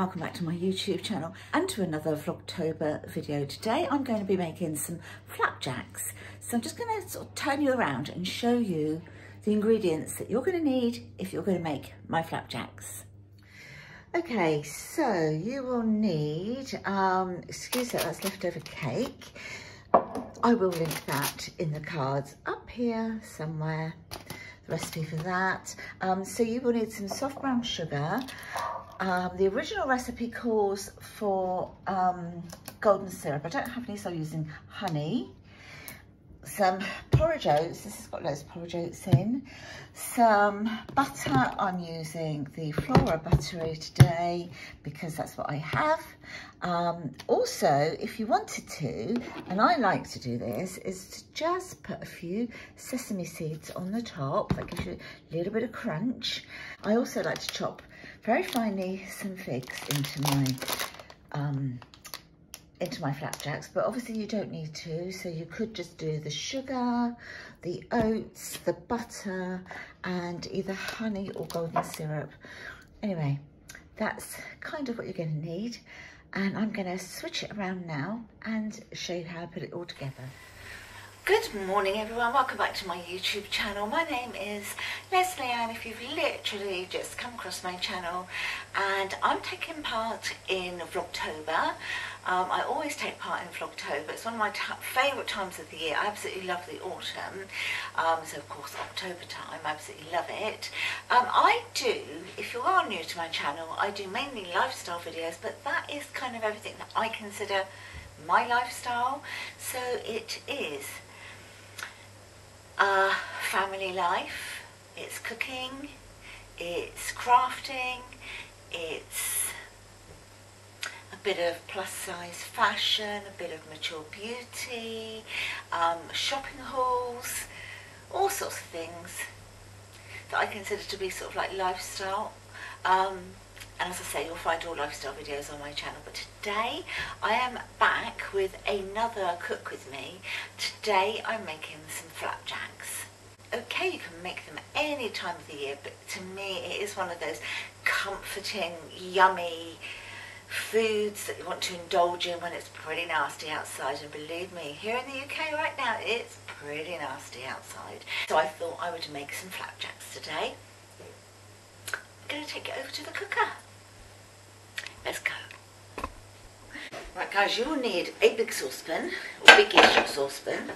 welcome back to my YouTube channel and to another Vlogtober video. Today I'm going to be making some flapjacks. So I'm just going to sort of turn you around and show you the ingredients that you're going to need if you're going to make my flapjacks. Okay, so you will need, excuse that, that's leftover cake. I will link that in the cards up here somewhere, the recipe for that. So you will need some soft brown sugar. The original recipe calls for golden syrup. I don't have any, so I'm using honey. Some porridge oats, this has got loads of porridge oats in. Some butter, I'm using the Flora buttery today because that's what I have. Also, if you wanted to, and I like to do this, is to just put a few sesame seeds on the top. That gives you a little bit of crunch. I also like to chop very finely some figs into my flapjacks, but obviously you don't need to, so you could just do the sugar, the oats, the butter, and either honey or golden syrup. Anyway, that's kind of what you're going to need, and I'm going to switch it around now and show you how I put it all together. Good morning everyone, welcome back to my YouTube channel. My name is Lesleyanne if you've literally just come across my channel, and I'm taking part in Vlogtober. I always take part in Vlogtober. It's one of my favourite times of the year. I absolutely love the autumn. So of course October time, I absolutely love it. I do, if you are new to my channel, I do mainly lifestyle videos, but that is kind of everything that I consider my lifestyle. So it is family life, it's cooking, it's crafting, it's a bit of plus size fashion, a bit of mature beauty, shopping hauls, all sorts of things that I consider to be sort of like lifestyle. And as I say, you'll find all lifestyle videos on my channel. But today I am back with another cook with me. Today I'm making some flapjacks. Okay, you can make them any time of the year, but to me it is one of those comforting, yummy foods that you want to indulge in when it's pretty nasty outside. And believe me, here in the UK right now, it's pretty nasty outside. So I thought I would make some flapjacks today. I'm going to take it over to the cooker. Let's go. Right guys, you will need a big saucepan, or biggish saucepan.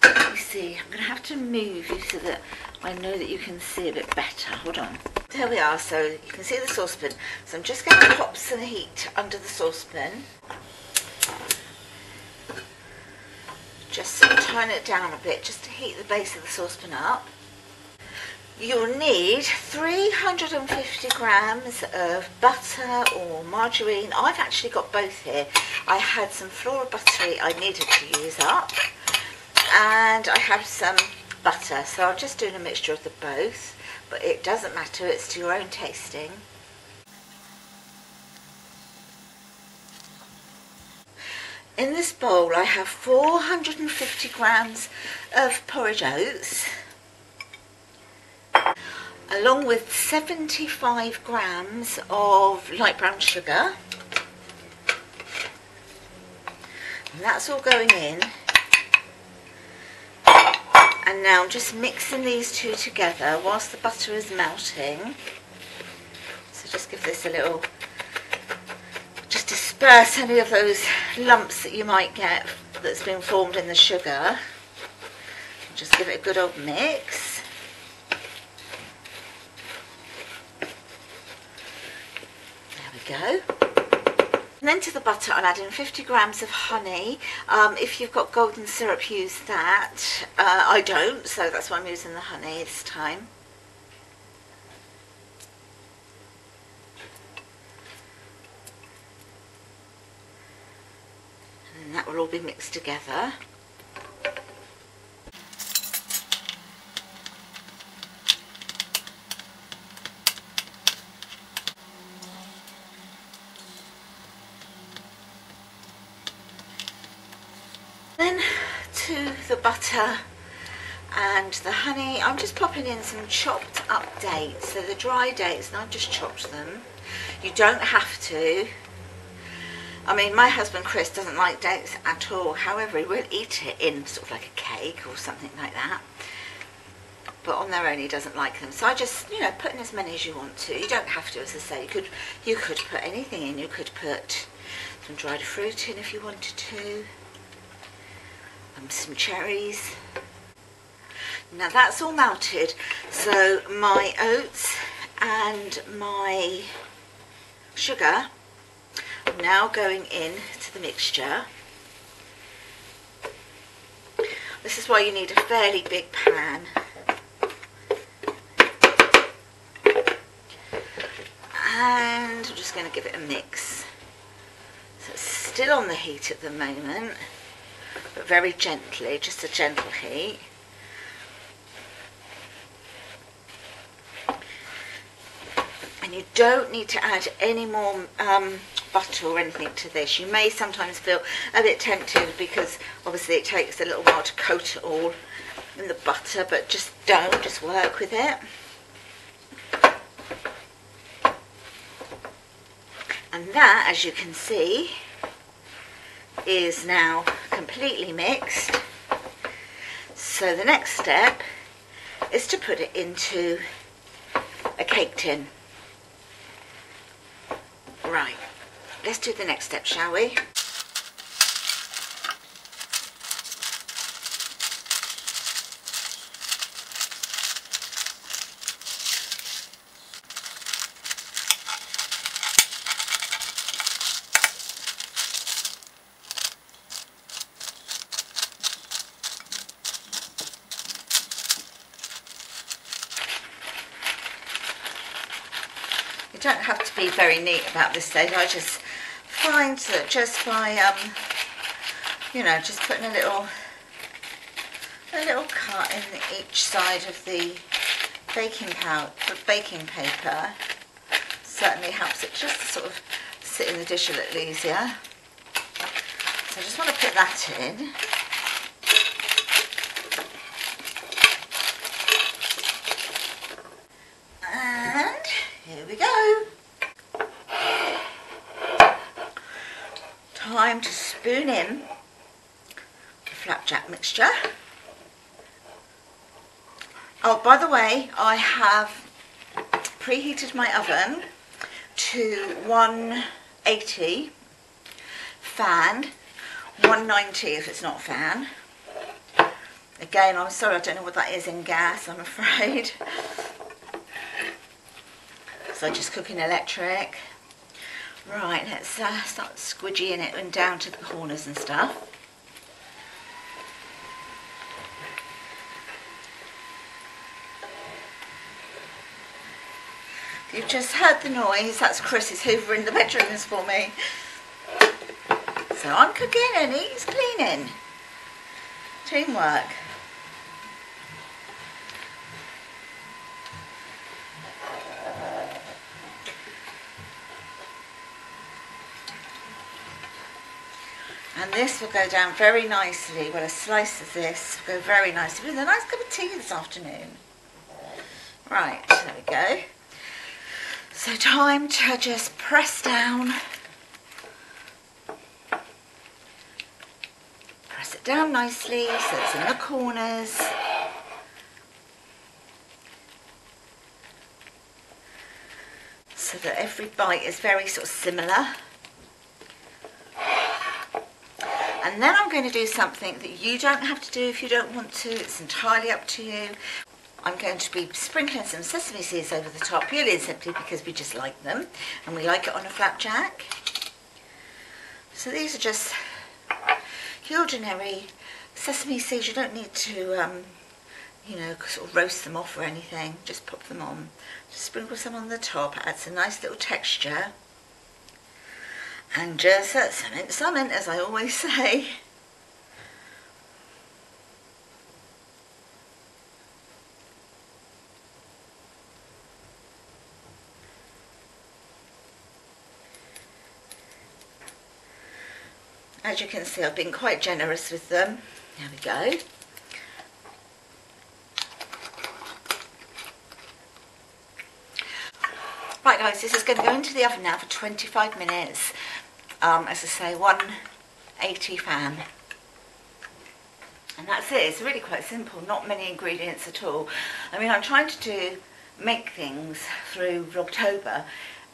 Let me see, I'm going to have to move you so that I know that you can see a bit better. Hold on. There we are, so you can see the saucepan. So I'm just going to pop some heat under the saucepan. Just sort of turn it down a bit, just to heat the base of the saucepan up. You'll need 350 grams of butter or margarine. I've actually got both here. I had some Flora buttery I needed to use up, and I have some butter. So I'm just doing a mixture of the both, but it doesn't matter, it's to your own tasting. In this bowl I have 450 grams of porridge oats, along with 75 grams of light brown sugar, and that's all going in. And now I'm just mixing these two together whilst the butter is melting. So just give this a little, just disperse any of those lumps that you might get that's been formed in the sugar. Just give it a good old mix. Go. And then to the butter I'm adding 50 grams of honey. If you've got golden syrup, use that. I don't, so that's why I'm using the honey this time. And that will all be mixed together. Then to the butter And the honey, I'm just popping in some chopped up dates. So the dry dates, and I've just chopped them. You don't have to. I mean, my husband Chris doesn't like dates at all. However, he will eat it in sort of like a cake or something like that. But on their own, he doesn't like them. So I just, you know, put in as many as you want to. You don't have to, as I say. You could put anything in. You could put some dried fruit in if you wanted to. Some cherries. Now that's all melted, so my oats and my sugar are now going in to the mixture. This is why you need a fairly big pan. And I'm just going to give it a mix. So it's still on the heat at the moment, but very gently, just a gentle heat. And you don't need to add any more butter or anything to this. You may sometimes feel a bit tempted because obviously it takes a little while to coat it all in the butter, but just don't, just work with it. And that, as you can see, is now completely mixed. So the next step is to put it into a cake tin. Right, let's do the next step, shall we? You don't have to be very neat about this stage. I just find that just by you know, just putting a little cut in each side of the baking paper certainly helps it just to sort of sit in the dish a little easier. So I just want to put that in. Here we go. Time to spoon in the flapjack mixture. Oh, by the way, I have preheated my oven to 180, fan, 190 if it's not fan. Again, I'm sorry, I don't know what that is in gas, I'm afraid. So just cooking electric. Right, let's start squidgying it and down to the corners and stuff. You've just heard the noise, that's Chris's hoovering the bedrooms for me. So I'm cooking and he's cleaning. Teamwork. And this will go down very nicely. Well, a slice of this will go very nicely with a nice cup of tea this afternoon. Right, there we go. So time to just press down. Press it down nicely so it's in the corners. So that every bite is very sort of similar. And then I'm going to do something that you don't have to do if you don't want to. It's entirely up to you. I'm going to be sprinkling some sesame seeds over the top, purely and simply because we just like them. And we like it on a flapjack. So these are just your ordinary sesame seeds. You don't need to, you know, sort of roast them off or anything. Just pop them on. Just sprinkle some on the top. Adds a nice little texture. And just summon, as I always say. As you can see, I've been quite generous with them. There we go. Right guys, this is going to go into the oven now for 25 minutes. As I say, 180 fan. And that's it. It's really quite simple, not many ingredients at all. I mean, I'm trying to make things through Vlogtober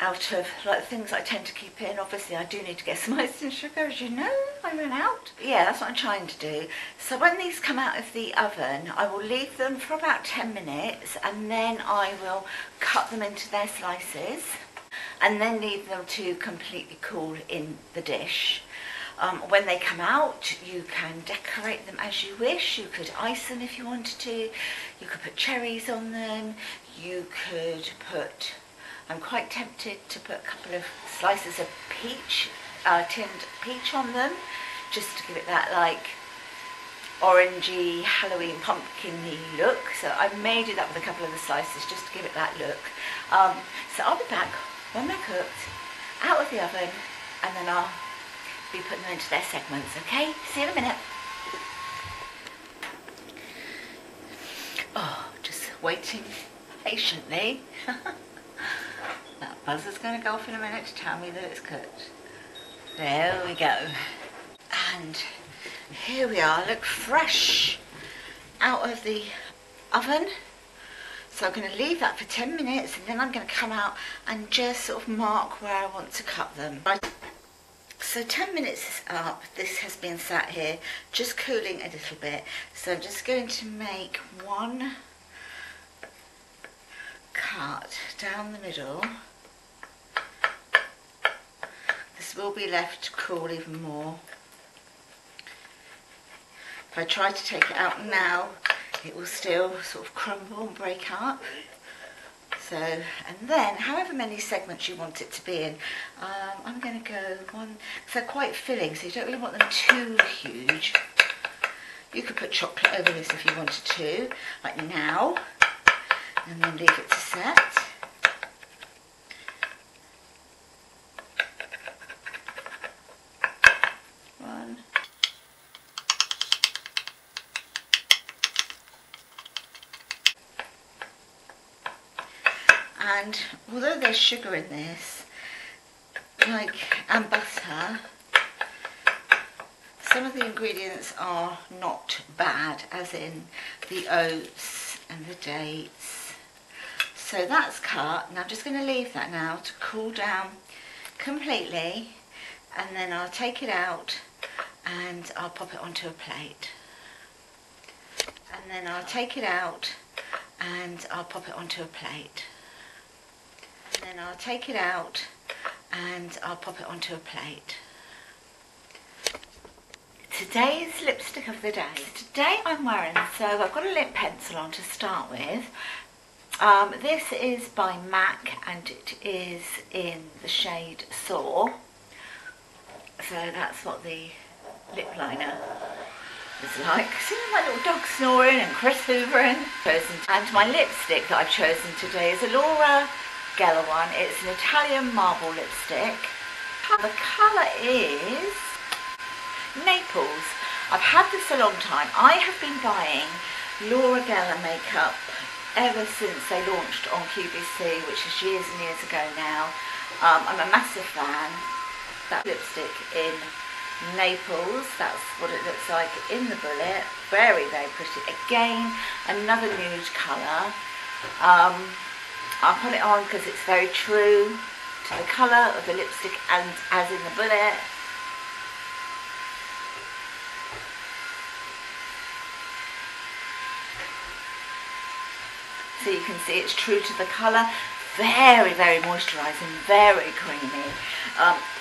out of like things I tend to keep in. Obviously I do need to get some ice and sugar, as you know, I ran out. Yeah, that's what I'm trying to do. So when these come out of the oven, I will leave them for about 10 minutes and then I will cut them into their slices and then leave them to completely cool in the dish. When they come out, you can decorate them as you wish. You could ice them if you wanted to. You could put cherries on them. You could put, I'm quite tempted to put a couple of slices of peach, tinned peach on them, just to give it that like orangey, Halloween pumpkin-y look. So I may do that with a couple of the slices just to give it that look. So I'll be back when they're cooked, out of the oven, and then I'll be putting them into their segments, okay? See you in a minute. Oh, just waiting patiently. That buzzer's going to go off in a minute to tell me that it's cooked. There we go. And here we are, look fresh out of the oven. So I'm going to leave that for 10 minutes and then I'm going to come out and just sort of mark where I want to cut them. Right. So 10 minutes is up. This has been sat here just cooling a little bit. So I'm just going to make one cut down the middle. This will be left to cool even more. If I try to take it out now, it will still sort of crumble and break up. So, and then however many segments you want it to be in, I'm going to go one, because they're quite filling, so you don't really want them too huge. You could put chocolate over this if you wanted to, like now, and then leave it to set. One. And although there's sugar in this, and butter, some of the ingredients are not bad, as in the oats and the dates. So that's cut. Now I'm just going to leave that now to cool down completely, and then I'll take it out and I'll pop it onto a plate. And then I'll take it out and I'll pop it onto a plate. And then I'll take it out and I'll pop it onto a plate. Today's lipstick of the day. Today I'm wearing, so I've got a lip pencil on to start with. This is by MAKE and it is in the shade Soar. So that's what the lip liner is like. See my little dog snoring and Chris hoovering. And my lipstick that I've chosen today is a Laura Geller one. It's an Italian marble lipstick. The colour is Naples. I've had this a long time. I have been buying Laura Geller makeup ever since they launched on QVC, which is years and years ago now. I'm a massive fan. That lipstick in Naples, that's what it looks like in the bullet. Very, very pretty. Again, another nude colour. I'll put it on because it's very true to the colour of the lipstick and as in the bullet. So you can see it's true to the colour. Very, very moisturising, very creamy,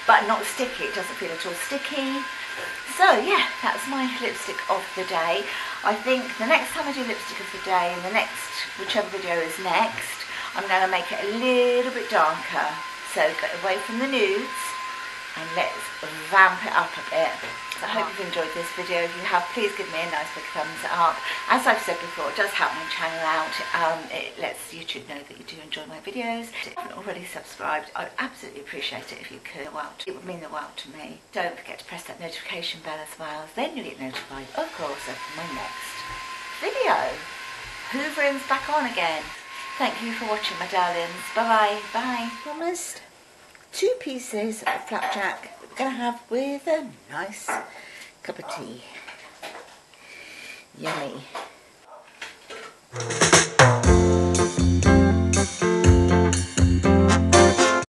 but not sticky. It doesn't feel at all sticky. So yeah, that's my lipstick of the day. I think the next time I do lipstick of the day, in the next, whichever video is next, I'm going to make it a little bit darker. So get away from the nudes and let's vamp it up a bit. So I hope you've enjoyed this video. If you have, please give me a nice big thumbs up. As I've said before, it does help my channel out. It lets YouTube know that you do enjoy my videos. If you haven't already subscribed, I'd absolutely appreciate it if you could. It would mean the world to me. Don't forget to press that notification bell as well. Then you'll get notified, of course, of my next video. Hoovering's back on again. Thank you for watching, my darlings. Bye-bye. Bye. Promised 2 pieces of flapjack that we're going to have with a nice cup of tea. Yummy.